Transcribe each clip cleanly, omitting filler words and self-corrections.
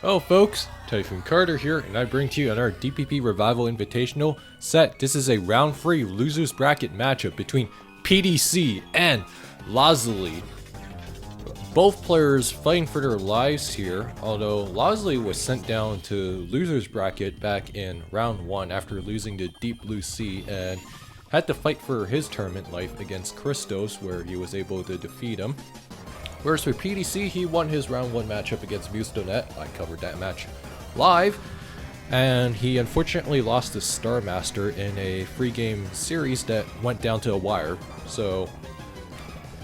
Hello folks, Typhoon Carter here, and I bring to you another DPP Revival Invitational set. This is a round 3 losers bracket matchup between PDC and Lazuli. Both players fighting for their lives here, although Lazuli was sent down to losers bracket back in round 1 after losing to Deep Blue Sea and had to fight for his tournament life against Christos, where he was able to defeat him. Whereas for PDC, he won his round 1 matchup against Mustonet. I covered that match live. And he unfortunately lost to Star Master in a free game series that went down to a wire. So,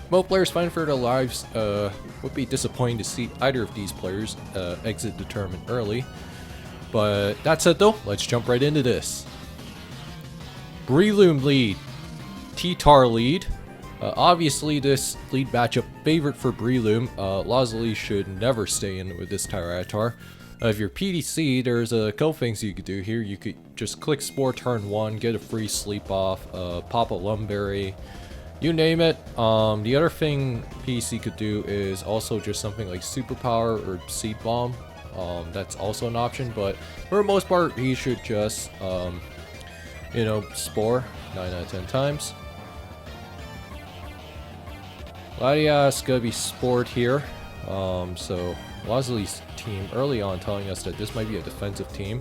both players fighting for their lives. Would be disappointing to see either of these players exit the tournament early. But that said though, let's jump right into this. Breloom lead. T-Tar lead. Obviously, this lead matchup favorite for Breloom. Lazuli should never stay in with this Tyranitar. If you're PDC, there's a couple things you could do here. You could just click Spore turn 1, get a free sleep off, pop a Lumberry, you name it. The other thing PDC could do is also just something like Superpower or Seed Bomb. That's also an option, but for the most part, he should just, Spore 9 out of 10 times. Latias gonna be Spored here. So Lazuli's team early on telling us that this might be a defensive team.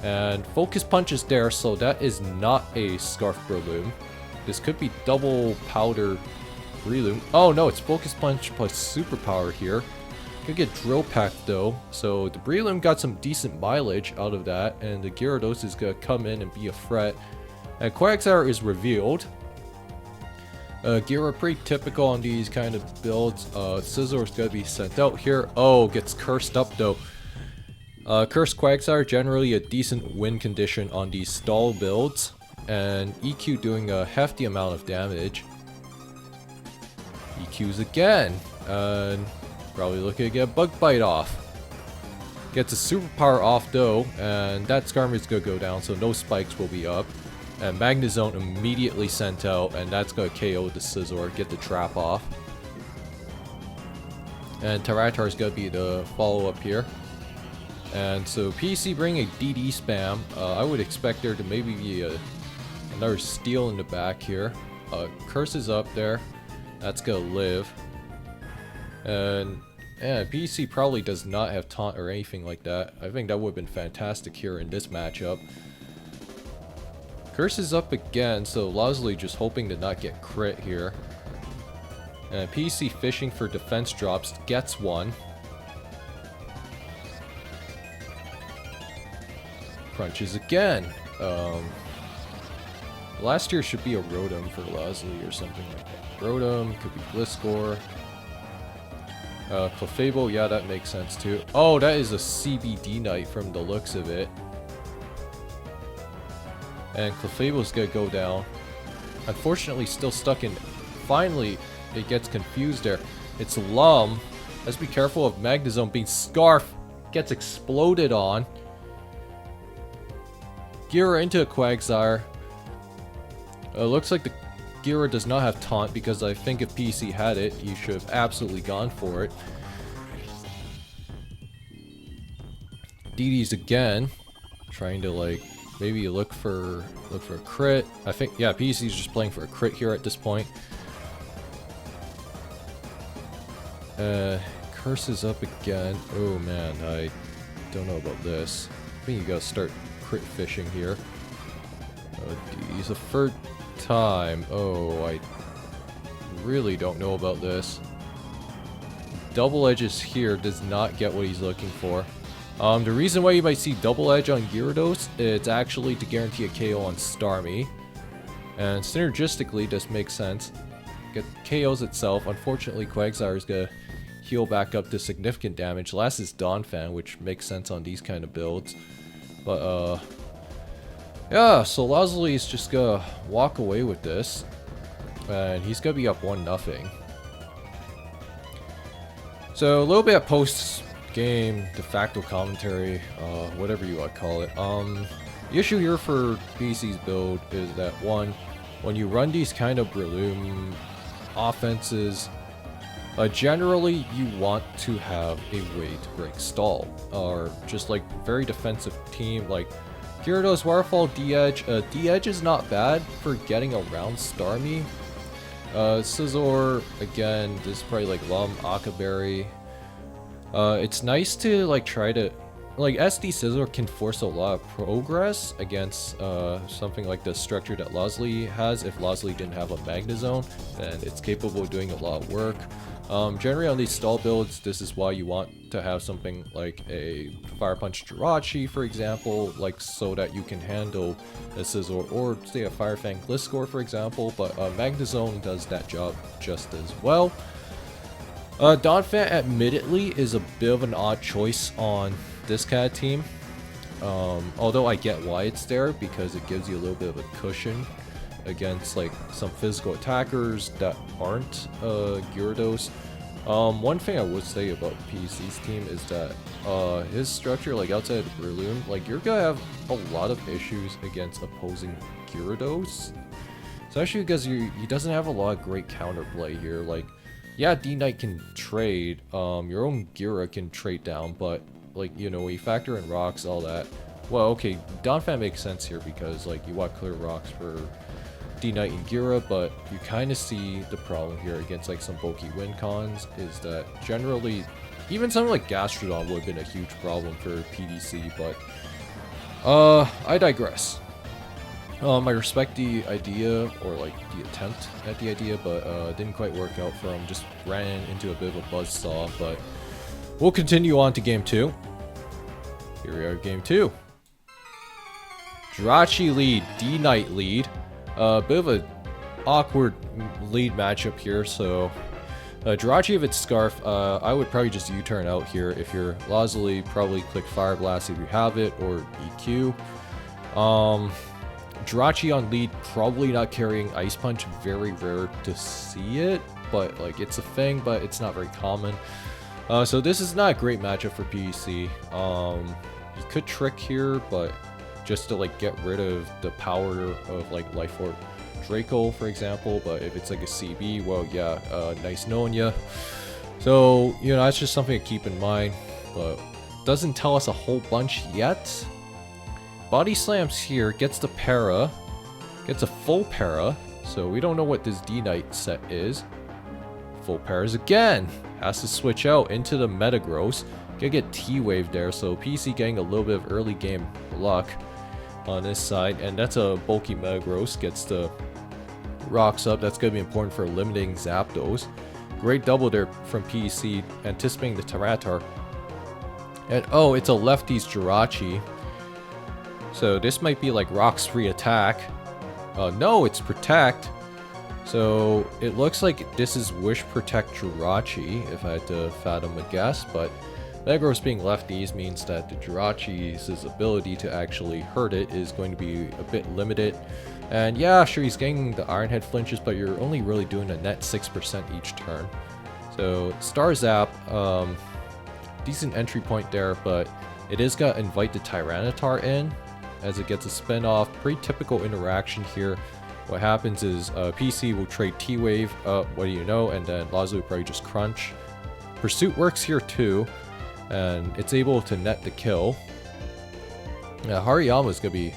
And Focus Punch is there, so that is not a Scarf Breloom. This could be double powder Breloom. Oh no, it's Focus Punch plus Superpower here. Could get Drill Pack though. So the Breloom got some decent mileage out of that, and the Gyarados is gonna come in and be a threat. And Quagsire is revealed. Gira pretty typical on these kind of builds. Scissor's gonna be sent out here. Oh, gets cursed up though. Cursed Quagsire, generally a decent win condition on these stall builds. And EQ doing a hefty amount of damage. EQs again. And probably looking to get Bug Bite off. Gets a Superpower off though, and that Skarmory is gonna go down, so no spikes will be up. And Magnezone immediately sent out, and that's going to KO the Scizor, get the trap off. And Tyranitar is going to be the follow-up here. And so PDC bringing a DD spam. I would expect there to maybe be another steal in the back here. Curse is up there. That's going to live. And yeah, PDC probably does not have taunt or anything like that. I think that would have been fantastic here in this matchup. Curse is up again, so Lazuli just hoping to not get crit here. And PDC fishing for defense drops, gets one. Crunches again. Last year should be a Rotom for Lazuli or something like that. Rotom, could be Gliscor. Clefable, yeah, that makes sense too. Oh, that is a CBD Knight from the looks of it. And Clefable's gonna go down. Unfortunately, still stuck in. Finally, it gets confused there. It's Lum. Let's be careful of Magnezone being Scarf. Gets exploded on. Gira into a Quagsire. Looks like the Gira does not have taunt, because I think if PC had it, he should have absolutely gone for it. DD's again, trying to maybe look for a crit. I think, yeah, PDC's just playing for a crit here at this point. Curse is up again. Oh man, I don't know about this. I think you gotta start crit fishing here. He's a third time. Oh, I really don't know about this. Double Edges here does not get what he's looking for. The reason why you might see Double Edge on Gyarados, it's actually to guarantee a KO on Starmie. And synergistically, this makes sense. Get KOs itself. Unfortunately, Quagsire is gonna heal back up to significant damage. Last is Donphan, which makes sense on these kind of builds. But, yeah, so Lazuli is just gonna walk away with this. And he's gonna be up 1-0. So, a little bit of post-game de facto commentary, whatever you want to call it. The issue here for PDC's build is that, one, when you run these kind of Breloom offenses, Generally, you want to have a way to break stall, or just like very defensive team like Gyarados, Waterfall, D-Edge. D-Edge is not bad for getting around Starmie. Scizor, again, this is probably like Lum, Akaberry. It's nice to like try to, like SD Scizor can force a lot of progress against something like the structure that Lazuli has. If Lazuli didn't have a Magnezone, then it's capable of doing a lot of work. Generally on these stall builds, this is why you want to have something like a Fire Punch Jirachee, for example, like so that you can handle a Scizor, or say a Fire Fang Gliscor, for example, but Magnezone does that job just as well. Donphan admittedly is a bit of an odd choice on this kind of team, although I get why it's there, because it gives you a little bit of a cushion against like some physical attackers that aren't Gyarados. One thing I would say about PDC's team is that his structure, like outside of Breloom, like you're gonna have a lot of issues against opposing Gyarados, especially because he doesn't have a lot of great counterplay here. Like, yeah, D-Knight can trade, your own Gira can trade down, but like, you know, we factor in rocks, all that. Well, okay, Donphan makes sense here because like you want clear rocks for D-Knight and Gira, but you kind of see the problem here against like some bulky win cons is that generally, even something like Gastrodon would have been a huge problem for PDC, but I digress. I respect the idea, or like the attempt at the idea, but didn't quite work out for him. Just ran into a bit of a buzzsaw, but we'll continue on to game 2. Here we are, game 2. Jirachee lead, D-Knight lead. Bit of a awkward lead matchup here, so Jirachee of its Scarf, I would probably just U-turn out here. If you're Lazuli, probably click Fire Blast if you have it, or EQ. Jirachee on lead, probably not carrying Ice Punch, very rare to see it, but like it's a thing, but it's not very common. So this is not a great matchup for PDC. You could trick here, but just to like get rid of the power of like Life Orb Draco, for example. But if it's like a CB, well, yeah, nice knowing ya. So, you know, that's just something to keep in mind, but doesn't tell us a whole bunch yet. Body Slams here, gets the para, gets a full para, so we don't know what this D-Knight set is. Full paras again, has to switch out into the Metagross. Gonna get T-Wave there, so PC getting a little bit of early game luck on this side, and that's a bulky Metagross, gets the rocks up. That's gonna be important for limiting Zapdos. Great double there from PC, anticipating the Tyranitar. And oh, it's a lefty's Jirachee. So this might be like rocks free attack. No, it's protect. So it looks like this is Wish Protect Jirachee, if I had to fathom a guess, but Metagross being lefties means that the Jirachee's ability to actually hurt it is going to be a bit limited. And yeah, sure, he's getting the Iron Head flinches, but you're only really doing a net 6% each turn. So Star Zap, decent entry point there, but it is gonna invite the Tyranitar in as it gets a spin off. Pretty typical interaction here. What happens is PC will trade T-Wave, what do you know, and then Lazuli will probably just crunch. Pursuit works here too, and it's able to net the kill. Hariyama's gonna be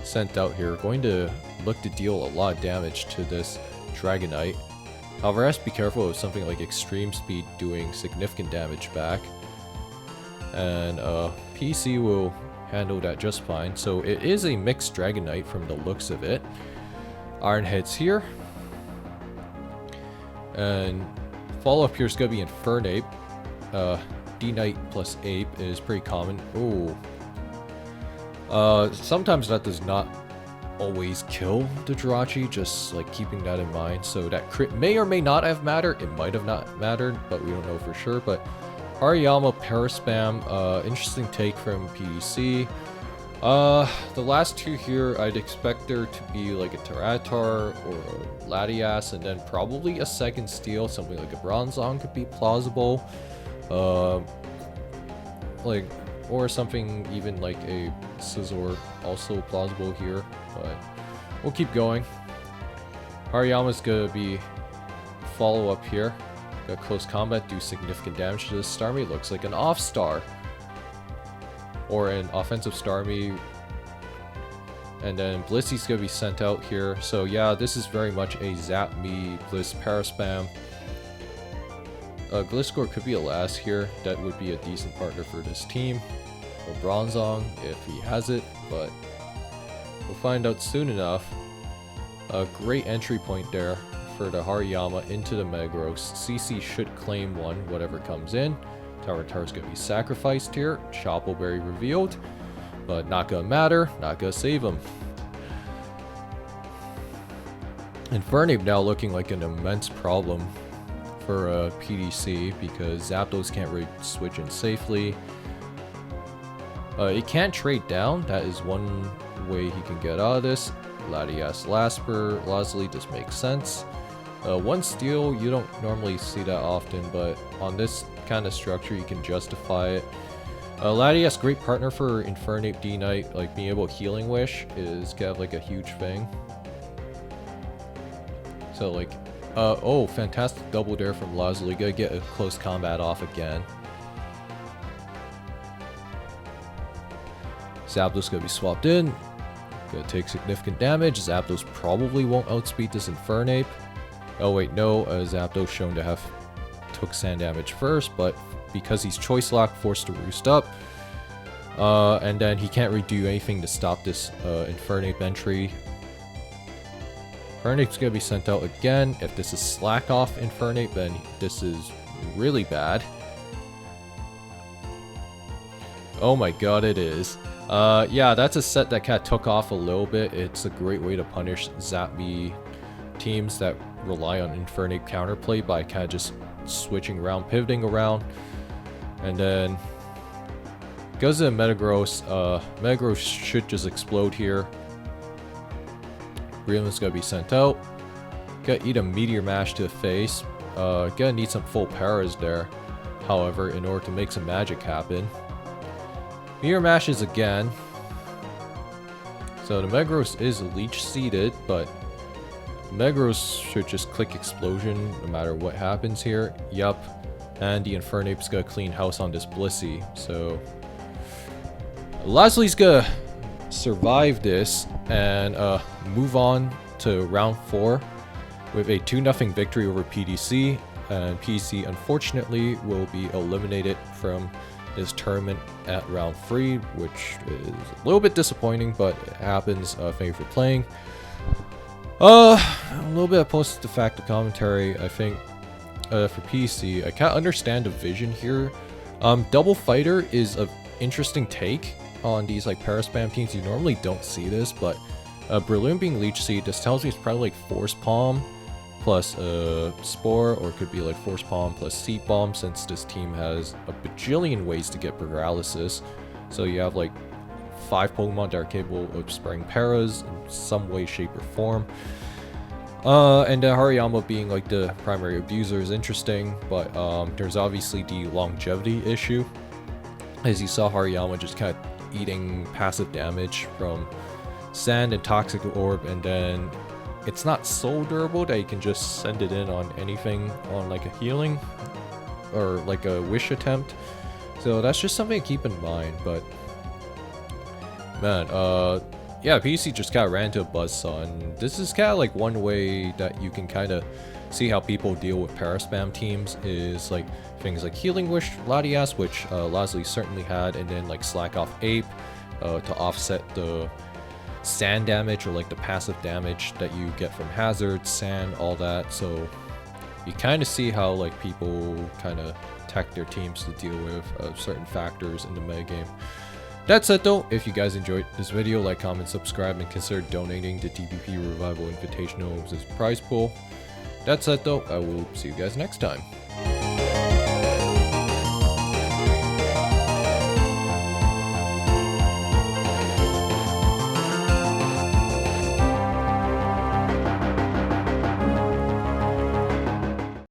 sent out here, going to look to deal a lot of damage to this Dragonite. However, has to be careful of something like Extreme Speed doing significant damage back. And PC will handle that just fine. So it is a mixed Dragonite from the looks of it. Iron Head's here. And follow-up here is going to be Infernape. D-Knight plus Ape is pretty common. Oh. Sometimes that does not always kill the Jirachee, just like keeping that in mind. So that crit may or may not have mattered. It might have not mattered, but we don't know for sure. But Hariyama Paraspam, interesting take from PDC. The last two here, I'd expect there to be like a Tyranitar or a Latias, and then probably a second Steel, something like a Bronzong could be plausible. Like, or something even like a Scizor, also plausible here, but we'll keep going. Hariyama's gonna be follow-up here. Got close combat, do significant damage to this Starmie. Looks like an off star. Or an offensive Starmie. And then Blissey's gonna be sent out here. So yeah, this is very much a Zap Me Bliss Paraspam. Gliscor could be a last here. That would be a decent partner for this team. Or Bronzong if he has it, but we'll find out soon enough. A great entry point there for the Hariyama into the Metagross. CC should claim one, whatever comes in. Tyranitar's gonna be sacrificed here. Choppleberry revealed, but not gonna matter, not gonna save him. Infernape now looking like an immense problem for PDC because Zapdos can't really switch in safely. It can't trade down, that is one way he can get out of this. Latias Lasper, Lazuli, this makes sense. One steal, you don't normally see that often, but on this kind of structure you can justify it. Latias, great partner for Infernape D-Knight, like being able to Healing Wish is kind of like a huge thing. So like, oh, fantastic double dare from Lazuli, gotta get a close combat off again. Zapdos gonna be swapped in, gonna take significant damage. Zapdos probably won't outspeed this Infernape. Oh wait, no, Zapdos shown to have took sand damage first, but because he's Choice Lock, forced to roost up. And then he can't really do anything to stop this Infernape entry. Infernape's gonna be sent out again. If this is Slack Off Infernape, then this is really bad. Oh my god, it is. Yeah, that's a set that kind of took off a little bit. It's a great way to punish Zap Me teams that rely on Infernape counterplay by kind of just switching around, pivoting around. And then goes to Metagross. Metagross should just explode here. Breeland's gonna be sent out. Gotta eat a Meteor Mash to the face. Gonna need some full paras there, however, in order to make some magic happen. Meteor Mashes again. So the Metagross is Leech Seeded, but Metagross should just click Explosion no matter what happens here. Yup. And the Infernape's gonna clean house on this Blissey. So Lazuli's gonna survive this and move on to round 4 with a 2-0 victory over PDC. And PDC unfortunately will be eliminated from this tournament at round 3, which is a little bit disappointing, but it happens. Thank you for playing. A little bit of post-facto commentary, I think, for PC. I can't understand the vision here. Double Fighter is an interesting take on these like Paraspam teams. You normally don't see this, but Breloom being Leech Seed, this tells me it's probably like Force Palm plus Spore, or it could be like Force Palm plus Seed Bomb, since this team has a bajillion ways to get Paralysis. So you have like 5 Pokemon that are capable of spraying Paras in some way, shape, or form. And Hariyama being like the primary abuser is interesting, but there's obviously the longevity issue. As you saw, Hariyama just kind of eating passive damage from Sand and Toxic Orb, and then it's not so durable that you can just send it in on anything on like a healing or like a wish attempt. So that's just something to keep in mind. But man, yeah, PC just kind of ran into a buzzsaw, and this is kind of like one way that you can kind of see how people deal with Paraspam teams is like things like Healing Wish, Latias, which Lazuli certainly had, and then like Slack Off Ape to offset the sand damage or like the passive damage that you get from hazards, sand, all that. So you kind of see how like people kind of tech their teams to deal with certain factors in the metagame. That said though, if you guys enjoyed this video, like, comment, subscribe, and consider donating to DPP Revival Invitational as prize pool. That said though, I will see you guys next time.